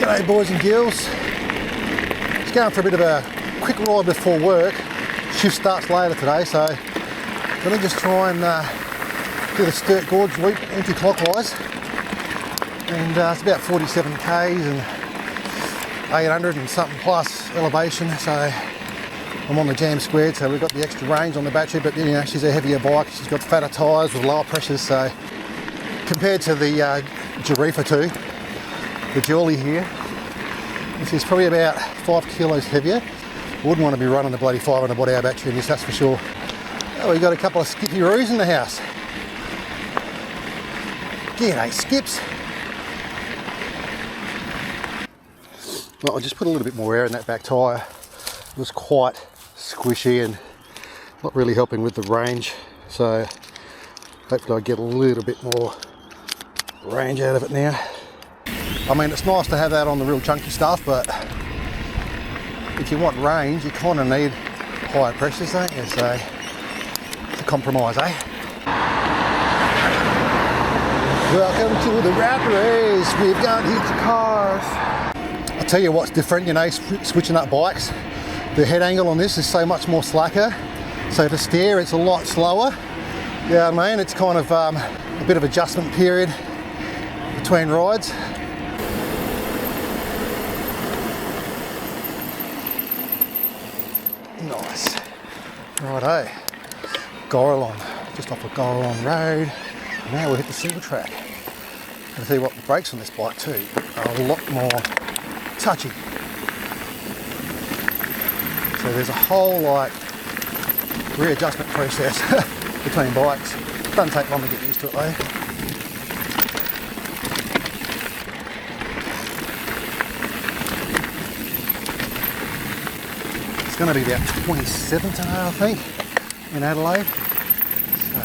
G'day boys and girls. Just going for a bit of a quick ride before work. Shift starts later today, so I'm going to just try and do the Sturt Gorge loop anti-clockwise. And it's about 47 k's and 800 and something plus elevation, so I'm on the jam squared, so we've got the extra range on the battery, but you know, she's a heavier bike, she's got fatter tyres with lower pressures, so compared to the Jarifa 2, the Geordie here, which is probably about 5 kilos heavier. Wouldn't want to be running the bloody 500 watt hour battery in this, that's for sure. Oh, we've got a couple of skippy-roos in the house. G'day, skips. Well, I just put a little bit more air in that back tyre. It was quite squishy and not really helping with the range, so hopefully I get a little bit more range out of it now. I mean, it's nice to have that on the real chunky stuff, but if you want range, you kind of need higher pressures, don't you? So it's a compromise, eh? Welcome to the rat race. We've got heaps of cars. I'll tell you what's different, you know, switching up bikes. The head angle on this is so much more slacker. So to steer, it's a lot slower. Yeah, I mean, it's kind of a bit of adjustment period between rides. Nice. Righto. Gorrelon, just off of Gorrelon Road. Now we'll hit the single track. I'll tell you what, the brakes on this bike too are a lot more touchy. So there's a whole like readjustment process between bikes. It doesn't take long to get used to it though. It's going to be about 27 today, I think, in Adelaide. So,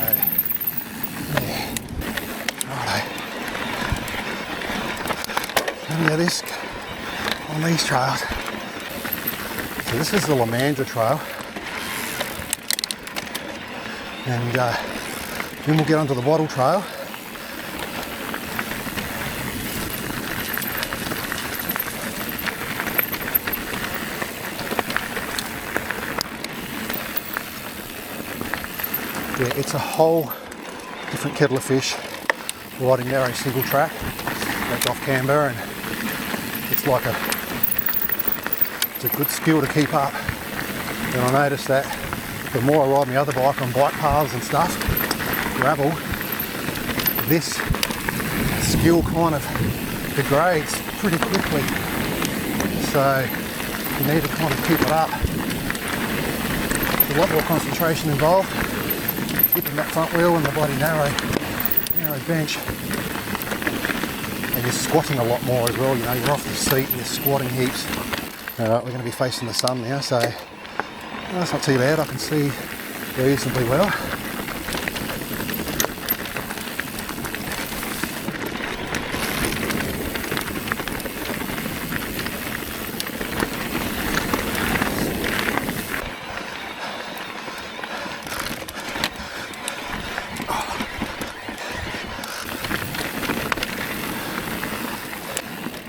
yeah. Righto. Plenty of this on these trails. So this is the Lamandra trail. And then we'll get onto the Wattle trail. Yeah, it's a whole different kettle of fish riding narrow single track. That's off Canberra, and it's like it's a good skill to keep up. And I noticed that the more I ride my other bike on bike paths and stuff, gravel, this skill kind of degrades pretty quickly. So you need to kind of keep it up. There's a lot more concentration involved. Keeping that front wheel and the bloody narrow bench. And you're squatting a lot more as well, you know, you're off the seat and you're squatting heaps. Alright, we're going to be facing the sun now, so that's not too bad, I can see reasonably well.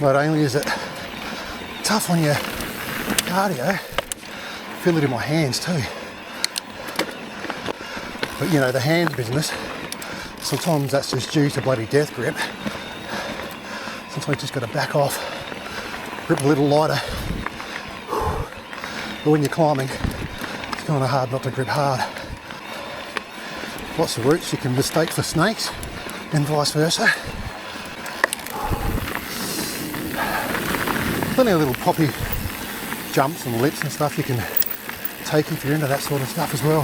Not only is it tough on your cardio, I feel it in my hands too. But you know, the hand business, sometimes that's just due to bloody death grip. Sometimes you just got to back off, grip a little lighter. But when you're climbing, it's kind of hard not to grip hard. Lots of routes you can mistake for snakes and vice versa. Plenty of little poppy jumps and leaps and stuff you can take if you're into that sort of stuff as well.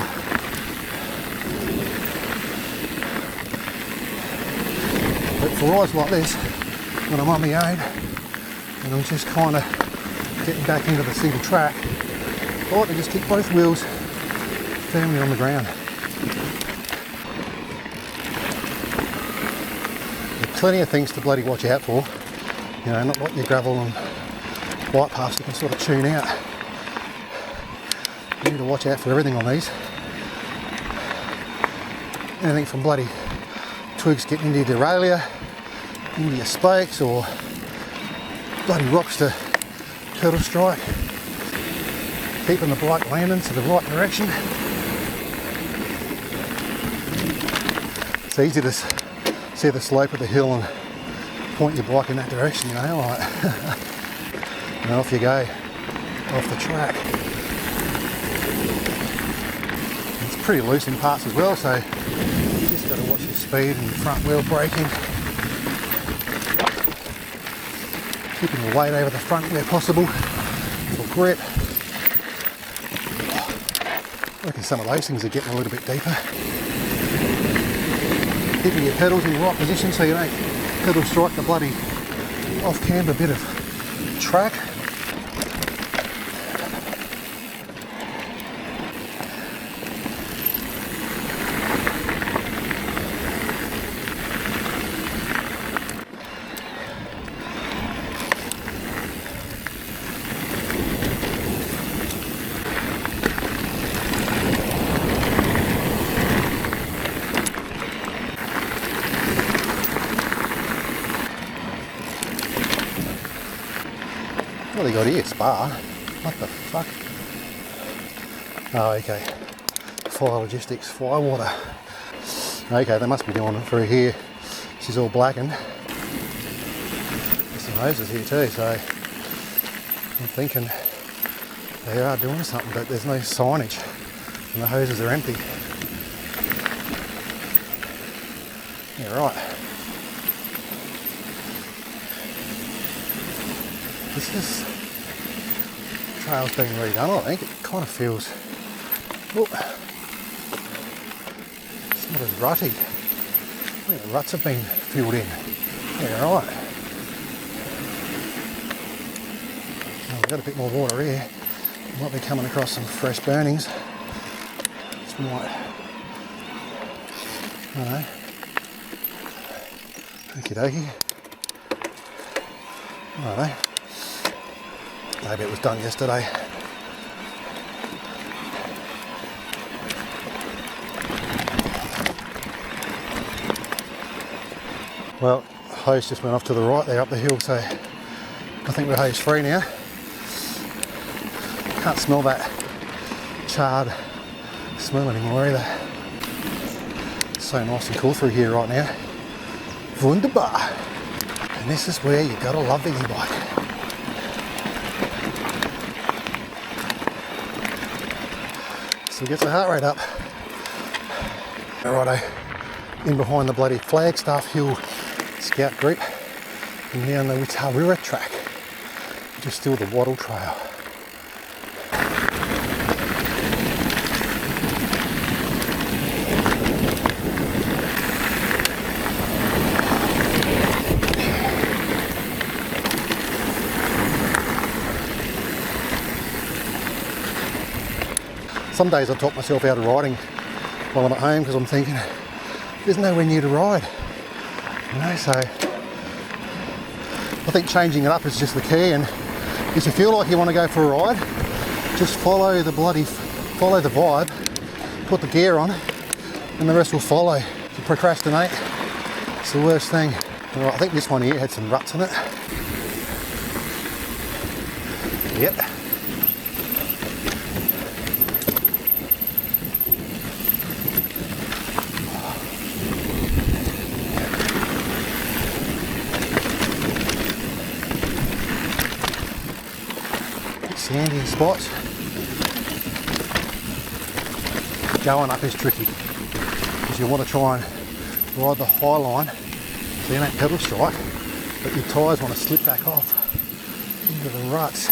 But for rides like this, when I'm on my own and I'm just kind of getting back into the single track, I like to just keep both wheels firmly on the ground. There's plenty of things to bloody watch out for, you know, not like your gravel and bike paths you can sort of tune out. You need to watch out for everything on these. Anything from bloody twigs getting into your derailleur, into your spokes, or bloody rocks to pedal strike, keeping the bike landing to the right direction. It's easy to see the slope of the hill and point your bike in that direction, you know, like and off you go, off the track. It's pretty loose in parts as well, so you just got to watch your speed and your front wheel braking. Keeping your weight over the front where possible for grip. I reckon some of those things are getting a little bit deeper. Keeping your pedals in the right position so you don't pedal strike the bloody off-camber bit of track. What have they got here? Spa? What the fuck? Oh, okay. Fire logistics, fire water. Okay, they must be doing it through here. She's all blackened. There's some hoses here too, so I'm thinking they are doing something, but there's no signage and the hoses are empty. Yeah, right. This trail's been redone, I think. It kind of feels, oh, it's not as rutty. I think the ruts have been filled in. Yeah, right. Well, we've got a bit more water here. We might be coming across some fresh burnings. This might, I don't know. Okie dokie. I don't know. Maybe it was done yesterday. Well, hose just went off to the right there up the hill, so I think we're hose free now. Can't smell that charred smell anymore either. It's so nice and cool through here right now. Wunderbar. And this is where you gotta love the e-bike. So gets the heart rate up. Righto, in behind the bloody Flagstaff Hill Scout group and down the Witarira track, which is still the Wattle Trail. Some days I talk myself out of riding while I'm at home because I'm thinking there's nowhere near to ride, you know. So I think changing it up is just the key. And if you feel like you want to go for a ride, just follow the vibe, put the gear on, and the rest will follow. If you procrastinate, it's the worst thing. Well, I think this one here had some ruts in it. Yep. Sandy spots. Going up is tricky because you want to try and ride the high line so you don't pedal strike, but your tyres want to slip back off into the ruts.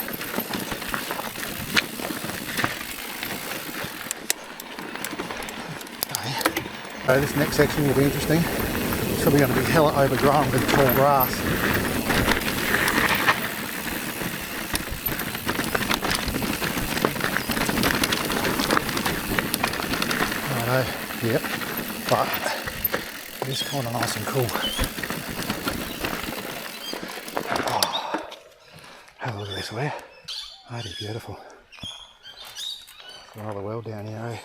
Okay. So this next section will be interesting. It's probably going to be hella overgrown with tall grass. Yep, but it's kind of nice and cool. Oh, have a look at this way. That is beautiful. Rather well down here, eh?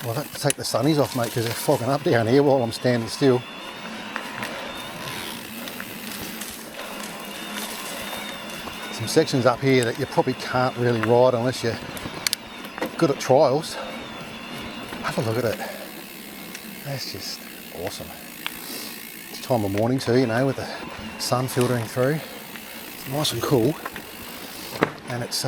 Well, I'll have to take the sunnies off, mate, because they're fogging up down here while I'm standing still. some sections up here that you probably can't really ride unless you're good at trials. Have a look at it. That's just awesome. It's time of morning too, you know, with the sun filtering through. It's nice and cool. And it's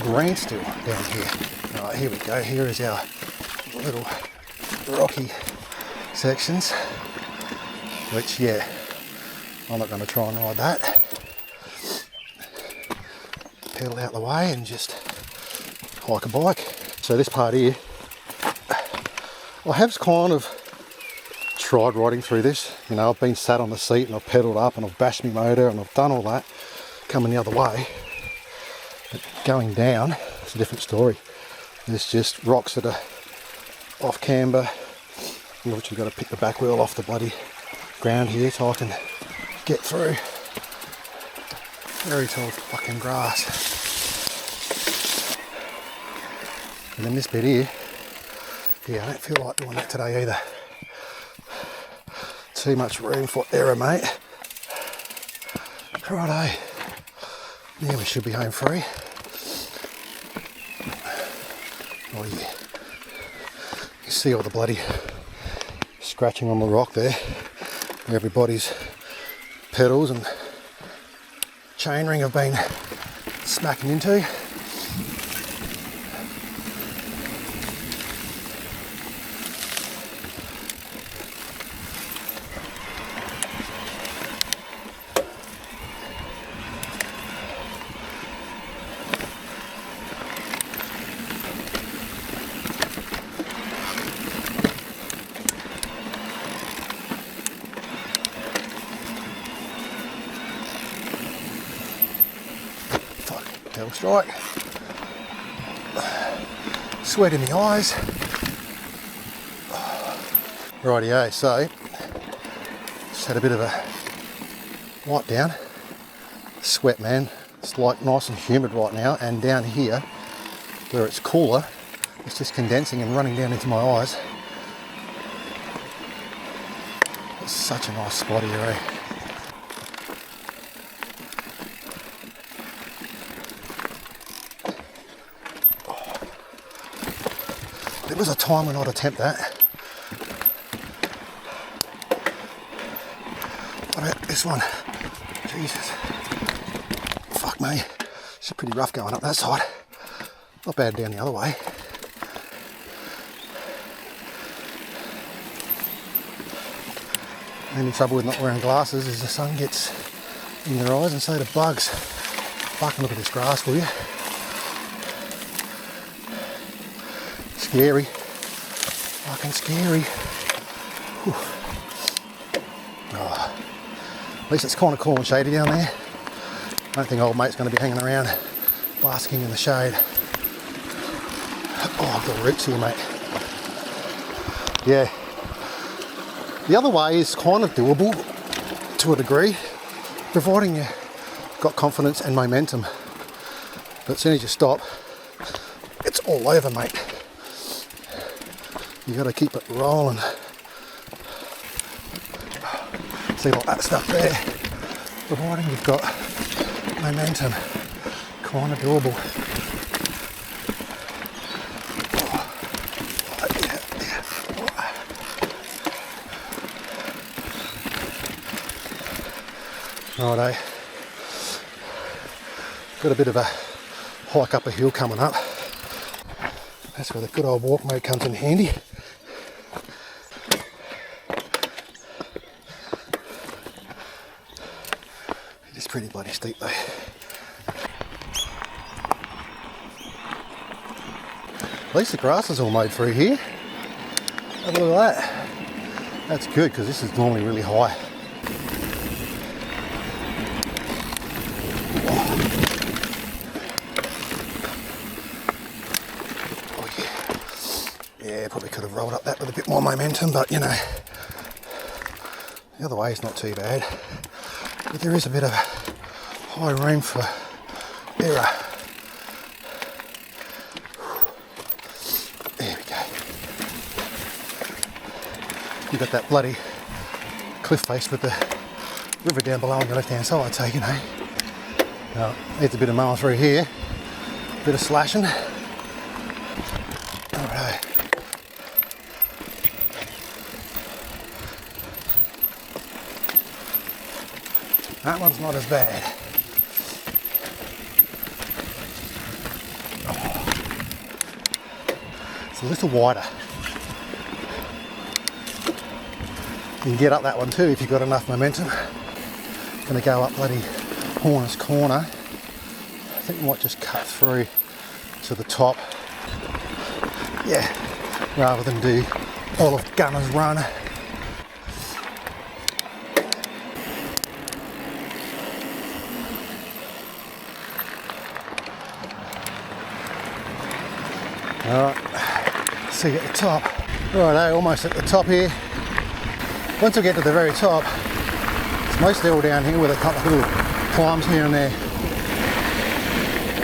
green still down here. Right, here we go. Here is our little rocky sections, which, yeah, I'm not going to try and ride that. Pedal out the way and just hike a bike. So this part here, I have kind of tried riding through this. You know, I've been sat on the seat and I've pedalled up and I've bashed my motor and I've done all that coming the other way. But going down, it's a different story. There's just rocks that are off camber, which you've got to pick the back wheel off the bloody ground here so I can get through. Very tall fucking grass. And then this bit here, yeah, I don't feel like doing that today either. Too much room for error, mate. Righto. Yeah, we should be home free. Oh yeah. You see all the bloody scratching on the rock there. Everybody's pedals and chainring have been smacking into. Tail strike. Sweat in the eyes. Rightio, so just had a bit of a wipe down. Sweat, man. It's like nice and humid right now, and down here where it's cooler, it's just condensing and running down into my eyes. It's such a nice spot here, eh? There was a time when I'd attempt that. What about this one? Jesus. Fuck me. It's pretty rough going up that side. Not bad down the other way. The only trouble with not wearing glasses is the sun gets in your eyes and so do bugs. Fucking look at this grass, will you? Scary. Fucking scary. Oh, at least it's kind of cool and shady down there. I don't think old mate's going to be hanging around basking in the shade. Oh, I've got roots here, mate. Yeah. The other way is kind of doable to a degree, providing you've got confidence and momentum. But as soon as you stop, it's all over, mate. You got to keep it rolling. See like that stuff there. Providing you've got momentum, kind of doable. Righto. Got a bit of a hike up a hill coming up. That's where the good old walk mode comes in handy. It is pretty bloody steep though. At least the grass is all mowed through here. Have a look at that. That's good because this is normally really high. Yeah, probably could have rolled up that with a bit more momentum, but you know, the other way is not too bad. But there is a bit of high room for error. There we go. You've got that bloody cliff face with the river down below on the left hand side, so you know. Needs a bit of mowing through here, a bit of slashing. Alright. That one's not as bad. It's a little wider. You can get up that one too if you've got enough momentum. Going to go up bloody Horner's Corner. I think we might just cut through to the top. Yeah, rather than do Olive Gunner's Run. Alright, see you at the top. Righto, almost at the top here. Once we get to the very top, it's mostly all down here with a couple of little climbs here and there.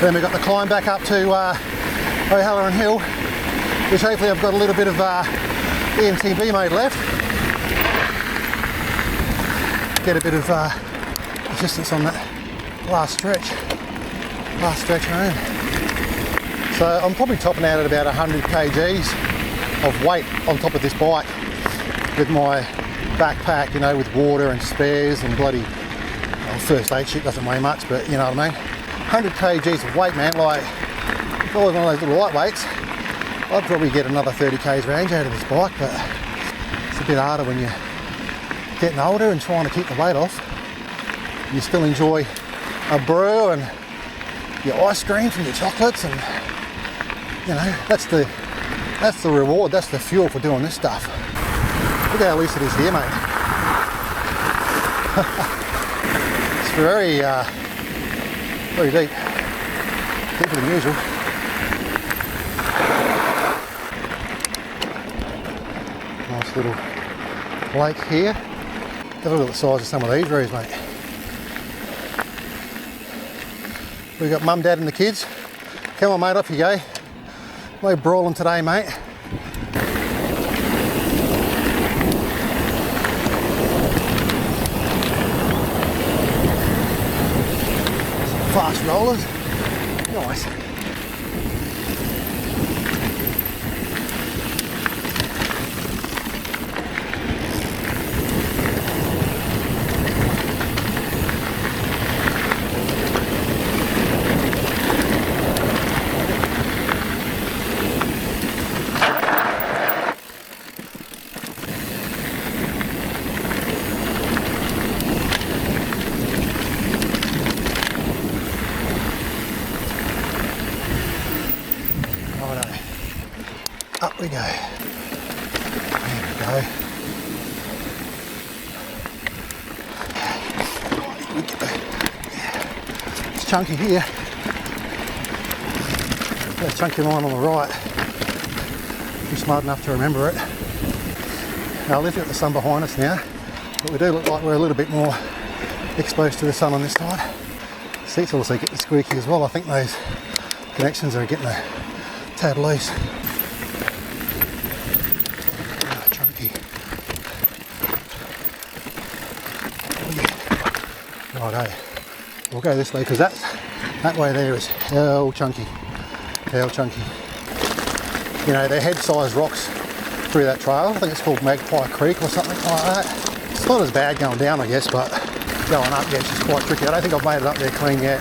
Then we've got the climb back up to O'Halloran Hill, which hopefully I've got a little bit of eMTB made left. Get a bit of assistance on that last stretch home. So I'm probably topping out at about 100 kgs of weight on top of this bike with my backpack, you know, with water and spares and bloody, well, first aid shit doesn't weigh much, but you know what I mean. 100 kgs of weight, man. Like, if I was one of those little lightweights, I'd probably get another 30 k's range out of this bike, but it's a bit harder when you're getting older and trying to keep the weight off. You still enjoy a brew and your ice cream from your chocolates, and you know, that's the reward, that's the fuel for doing this stuff. Look how loose it is here, mate. It's very deep. Deeper than usual. Nice little lake here. Have a look at the size of some of these roos, mate. We've got mum, dad and the kids. Come on, mate, off you go. No brawling today, mate. Some fast rollers. Nice. Up we go. There we go. It's chunky here. That chunky line on the right. I'm smart enough to remember it. Now, looking at the sun behind us now, but we do look like we're a little bit more exposed to the sun on this side. Seats also getting squeaky as well. I think those connections are getting a tad loose. Righto, we'll go this way because that way there is hell chunky. You know, they're head-sized rocks through that trail. I think it's called Magpie Creek or something like that. It's not as bad going down, I guess, but going up, yeah, it's just quite tricky. I don't think I've made it up there clean yet.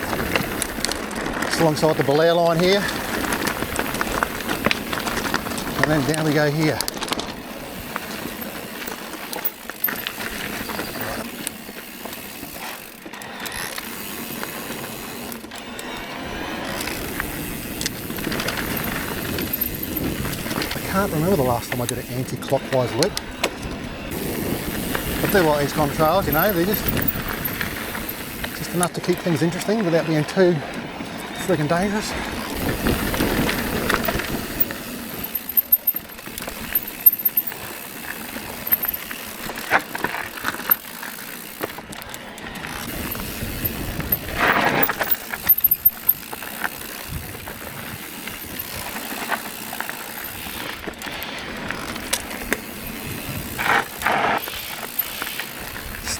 It's alongside the Belair line here. And then down we go here. I can't remember the last time I did an anti-clockwise loop. I do like these kind of trails, you know, they're just enough to keep things interesting without being too friggin' dangerous.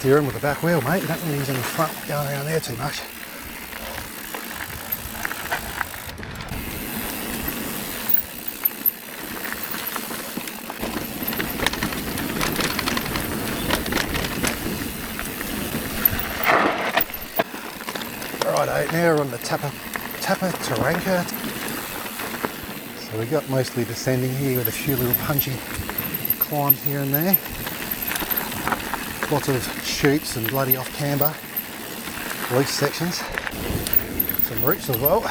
steering with the back wheel, mate. You don't really use any front going around there too much. Righto, now we're on the Tapa Taranka. So we got mostly descending here with a few little punchy climbs here and there. Lots of shoots and bloody off camber, loose sections. Some roots as well.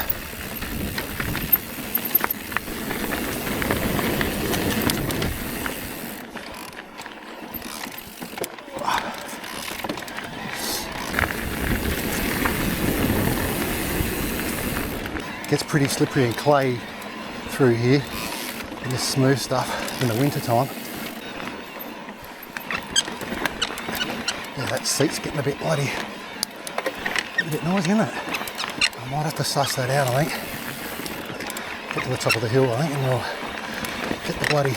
Gets pretty slippery and clay through here in this smooth stuff in the winter time. Yeah, that seat's getting a bit bloody, a bit noisy, isn't it? I might have to suss that out, I think. Get to the top of the hill, I think, and we'll get the bloody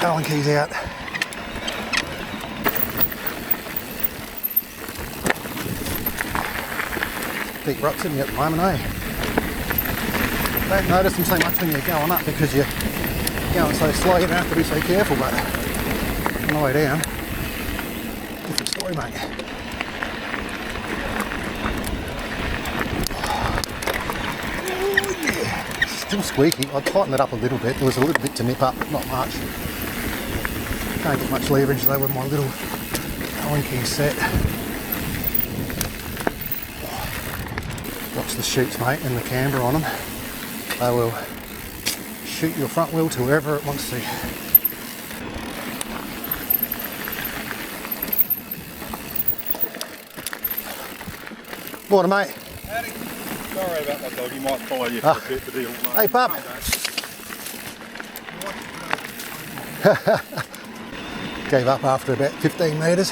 Allen keys out. Deep ruts in me at the moment, eh? Don't notice them so much when you're going up because you're going so slow, you don't have to be so careful, but on the way down, different story, mate. Oh yeah, still squeaky. I'd tighten it up a little bit. There was a little bit to nip up, not much. Can't get much leverage though with my little Allen key set. Watch the shoots, mate, and the camber on them. They will shoot your front wheel to wherever it wants to. Morning, mate. Howdy. Sorry about that dog, he might follow you for a bit, but he'll... Hey, pup. Gave up after about 15 metres.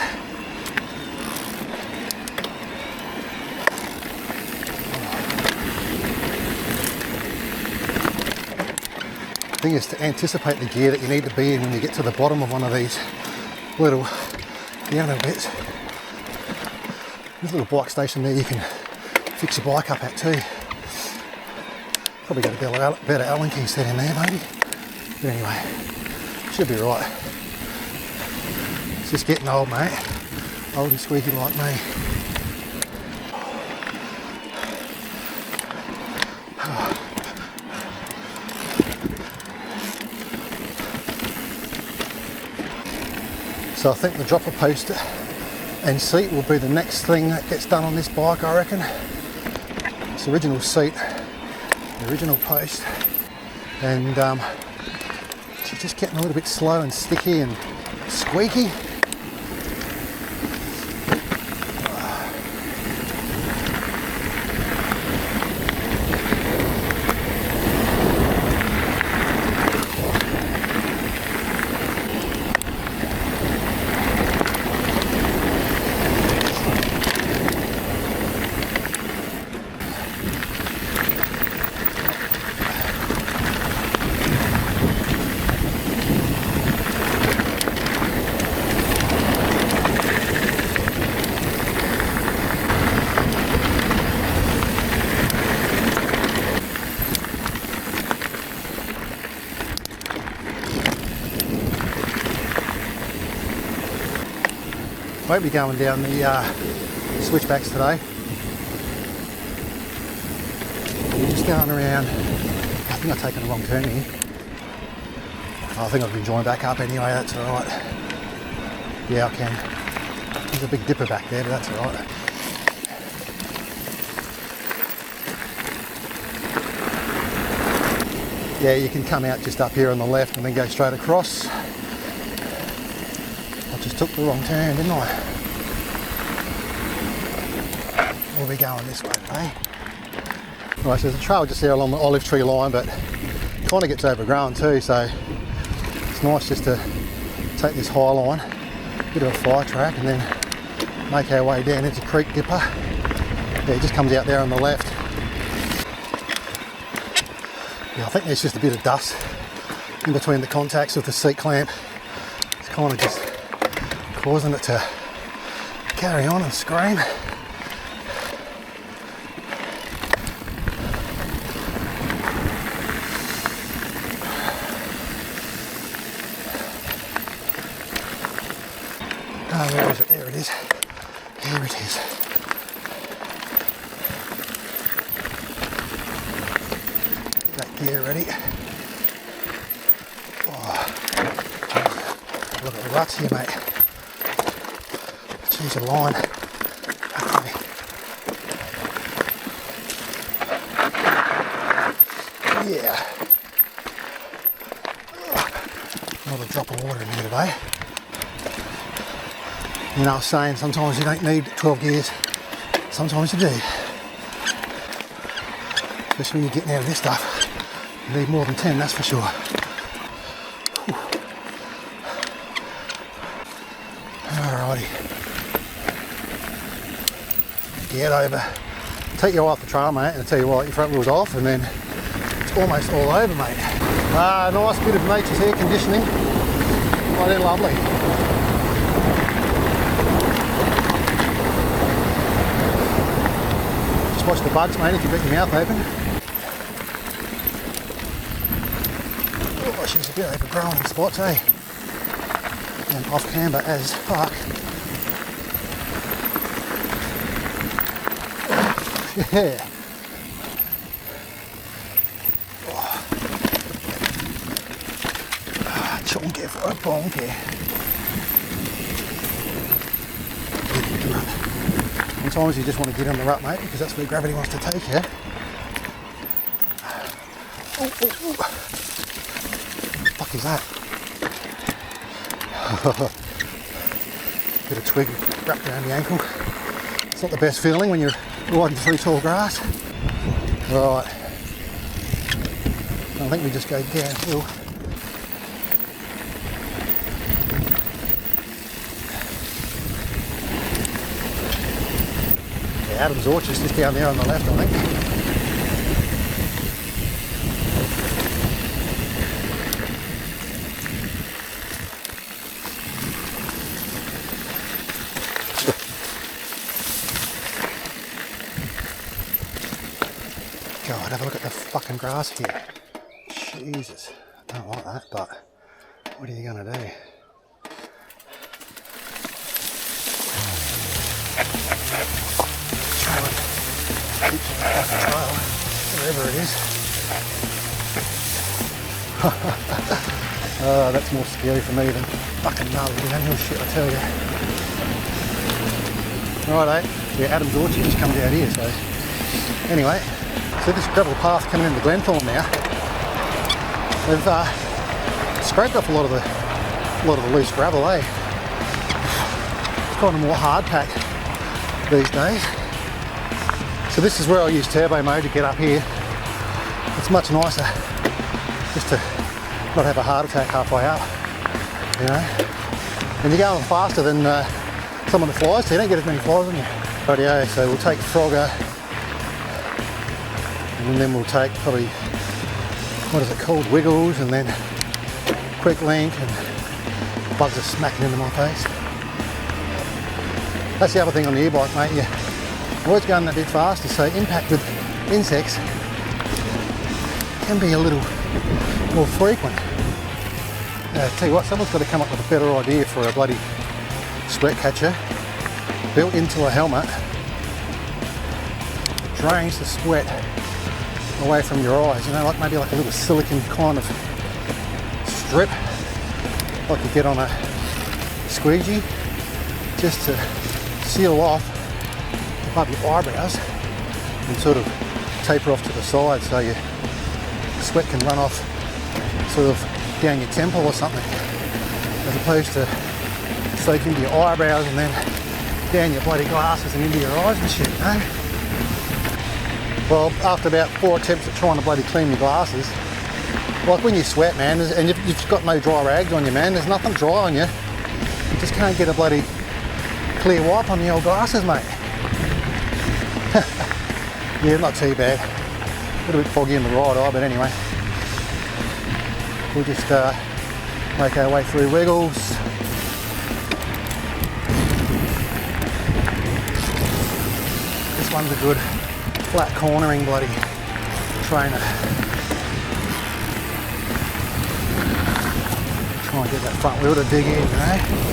The thing is to anticipate the gear that you need to be in when you get to the bottom of one of these little piano bits. There's a little bike station there you can fix your bike up at too. Probably got a better Allen key set in there maybe. But anyway, should be right. It's just getting old, mate. Old and squeaky like me. So I think the dropper post and seat will be the next thing that gets done on this bike, I reckon. This original seat, the original post, and she's just getting a little bit slow and sticky and squeaky. Won't be going down the switchbacks today. Just going around. I think I've taken a wrong turn here. I think I've been joined back up anyway, that's alright. Yeah, I can. There's a big dipper back there, but that's alright. Yeah, you can come out just up here on the left and then go straight across. I just took the wrong turn, didn't I? We'll be going this way, eh? Right, so there's a trail just there along the olive tree line, but kind of gets overgrown too, so it's nice just to take this high line, bit of a fire track, and then make our way down into Creek Dipper. Yeah, it just comes out there on the left. Yeah, I think there's just a bit of dust in between the contacts of the seat clamp. It's kind of just causing it to carry on and scream. Oh, where is it? There it is. Here it is. Get that gear ready. Oh. Look at the ruts here, mate. Change the line. Okay. Yeah. Not a drop of water in here today. You know, I was saying sometimes you don't need 12 gears, sometimes you do. Especially when you're getting out of this stuff. You need more than 10, that's for sure. Whew. Alrighty. Get over. Take your eye off the trail, mate, and I tell you what, your front wheel's off and then it's almost all over, mate. Nice bit of nature's air conditioning. Bloody lovely. Watch the bugs, mate, if you've got your mouth open. Oh, she's a bit overgrown in spots, eh? And off camber as fuck. Yeah. Oh. Chonky for a bonky. Sometimes you just want to get on the rut, mate, because that's where gravity wants to take you. Oh, oh, oh. What the fuck is that? Bit of twig wrapped around the ankle. It's not the best feeling when you're riding through tall grass. Right. I think we just go downhill. Adam's Orchard's just down there on the left, I think. God, have a look at the fucking grass here. Jesus. I don't like that, but what are you going to do? Trail, wherever it is. Oh, that's more scary for me than fucking gnarly downhill shit, I tell you. Righto, yeah, Adam's Orchard just comes out here, so anyway, so this gravel path coming into Glenthorne now, they've scraped off a lot of the loose gravel, eh? It's kind of more hard pack these days. So this is where I use turbo mode to get up here. It's much nicer just to not have a heart attack halfway up, you know. And you're going faster than some of the flies, so you don't get as many flies on you. Rightio, so we'll take Frogger, and then we'll take probably, what is it called, Wiggles, and then Quick Link, and bugs are smacking into my face. That's the other thing on the e-bike, mate. Yeah. Always going a bit faster, so impact with insects can be a little more frequent. Tell you what, someone's got to come up with a better idea for a bloody sweat catcher built into a helmet. It drains the sweat away from your eyes, you know, like maybe like a little silicone kind of strip like you get on a squeegee, just to seal off above your eyebrows and sort of taper off to the side so your sweat can run off sort of down your temple or something, as opposed to soak into your eyebrows and then down your bloody glasses and into your eyes and shit, you know? Well, after about 4 attempts at trying to bloody clean your glasses, like when you sweat, man, and you've got no dry rags on you, man, there's nothing dry on you. You just can't get a bloody clear wipe on the old glasses, mate. Yeah, not too bad. A little bit foggy in the right eye, but anyway. We'll just make our way through Wiggles. This one's a good flat cornering bloody trainer. Try and get that front wheel to dig in, eh?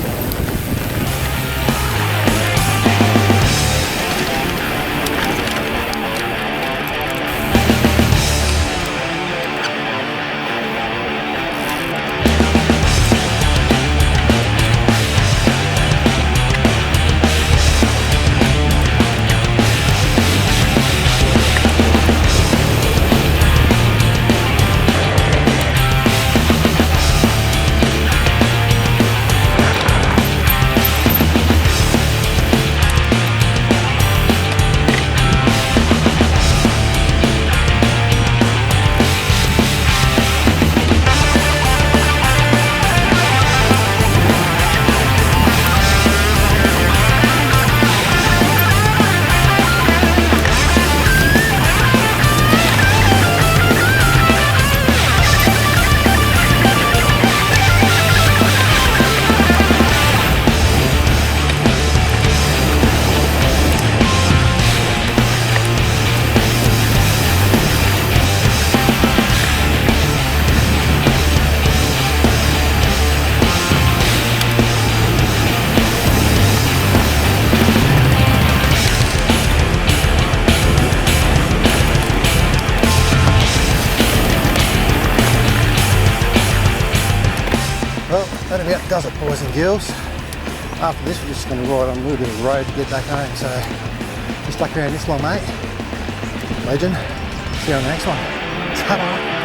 Well, that about does it, boys and girls. After this, we're just going to ride on a little bit of road to get back home. So, just stuck around this long, mate. Legend. See you on the next one. Ta-da!